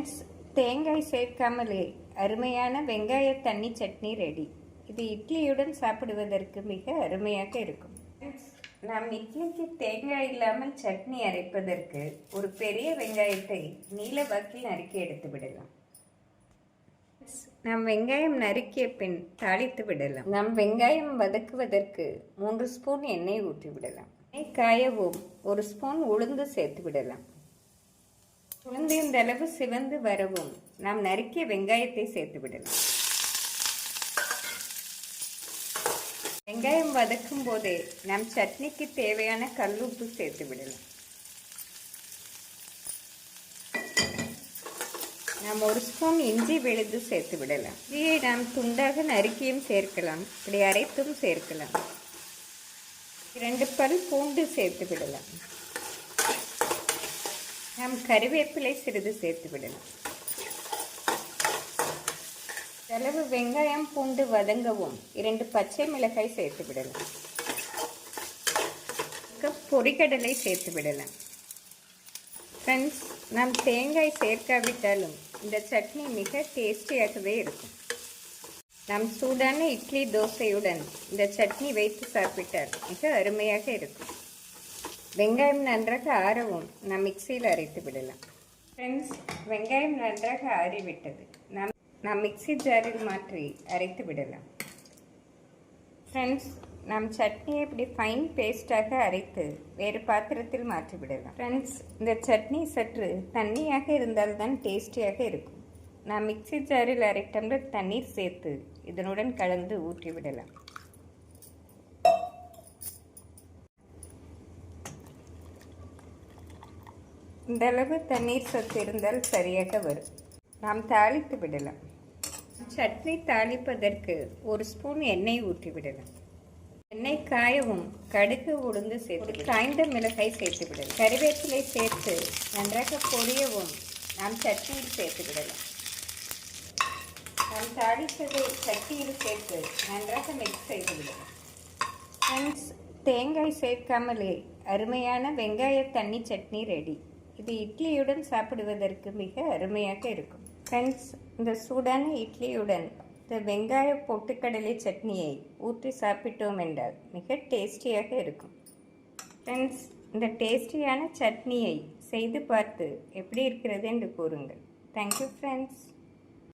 Friends, தேங்காய் சேர்க்காமலே அருமையான வெங்காய தண்ணி சட்னி ரெடி. இது இட்லியுடன் சாப்பிடுவதற்கு மிக அருமையாக இருக்கும். நாம் இட்லிக்கு தேங்காய் இல்லாமல் சட்னி அரைப்பதற்கு ஒரு பெரிய வெங்காயத்தை நீல வாக்கில் நறுக்கி எடுத்து விடலாம். நாம் வெங்காயம் நறுக்கிய பின் தாளித்து விடலாம். நாம் வெங்காயம் வதக்குவதற்கு 3 ஸ்பூன் எண்ணெய் ஊற்றி விடலாம். எண்ணெய் காயவும் 1 ஸ்பூன் உளுந்து சேர்த்து விடலாம். உளுந்து இந்த அளவு சிவந்து வரவும் நாம் நறுக்கிய வெங்காயத்தை சேர்த்து விடலாம். வெங்காயம் வதக்கும் போதே நாம் சட்னிக்கு தேவையான கல்லுப்பு சேர்த்து விடலாம். நாம் 1 ஸ்பூன் இஞ்சி விழுது சேர்த்து விடலாம். இதை நாம் துண்டாக நறுக்கியும் சேர்க்கலாம், இப்படி அரைத்தும் சேர்க்கலாம். 2 பல் பூண்டு சேர்த்து விடலாம். நாம் கறிவேப்பிலை சிறிது சேர்த்து விடலாம். அளவு வெங்காயம் பூண்டு வதங்கவும் 2 பச்சை மிளகாய் சேர்த்து விடலாம். பொரிகடலை சேர்த்து விடலாம். ஃப்ரெண்ட்ஸ், நாம் தேங்காய் சேர்க்காவிட்டாலும் இந்த சட்னி மிக டேஸ்டியாகவே இருக்கும். நாம் சூடான இட்லி தோசையுடன் இந்த சட்னி வைத்து சாப்பிட்டால் மிக அருமையாக இருக்கும். வெங்காயம் நன்றாக ஆறவும் நாம் மிக்சியில் அரைத்து விடலாம். ஃப்ரெண்ட்ஸ், வெங்காயம் நன்றாக ஆறிவிட்டது. நாம் மிக்சி ஜாரில் மாற்றி அரைத்து விடலாம். ஃப்ரெண்ட்ஸ், நாம் சட்னியை இப்படி ஃபைன் பேஸ்டாக அரைத்து வேறு பாத்திரத்தில் மாற்றி விடலாம். ஃப்ரெண்ட்ஸ், இந்த சட்னி சற்று தண்ணியாக இருந்தால்தான் டேஸ்டியாக இருக்கும். நாம் மிக்சி ஜாரில் 1/2 டம்ளர் தண்ணீர் சேர்த்து இதனுடன் கலந்து ஊற்றி விடலாம். இந்த அளவு தண்ணீர் சத்து இருந்தால் சரியாக வரும். நாம் தாளித்து விடலாம். சட்னி தாளிப்பதற்கு 1 ஸ்பூன் எண்ணெய் ஊற்றி விடலாம். எண்ணெய் காயவும் கடுகு உளுந்து சேர்த்து காய்ந்த மிளகாய் சேர்த்து விடலாம். கறிவேப்பிலை சேர்த்து நன்றாக பொரியவும் நாம் சட்னியில் சேர்த்து விடலாம். நாம் தாளித்ததை சட்னியில் சேர்த்து நன்றாக மிக்ஸ் செய்து விடலாம். ஃப்ரெண்ட்ஸ், தேங்காய் சேர்க்காமலே அருமையான வெங்காய தண்ணி சட்னி ரெடி. இது இட்லியுடன் சாப்பிடுவதற்கு மிக அருமையாக இருக்கும். ஃப்ரெண்ட்ஸ், இந்த சூடான இட்லியுடன் இந்த வெங்காய பொட்டுக்கடலை சட்னியை ஊற்றி சாப்பிட்டோம் என்றால் மிக டேஸ்டியாக இருக்கும். ஃப்ரெண்ட்ஸ், இந்த டேஸ்டியான சட்னியை செய்து பார்த்து எப்படி இருக்கிறது என்று கூறுங்கள். Thank you friends.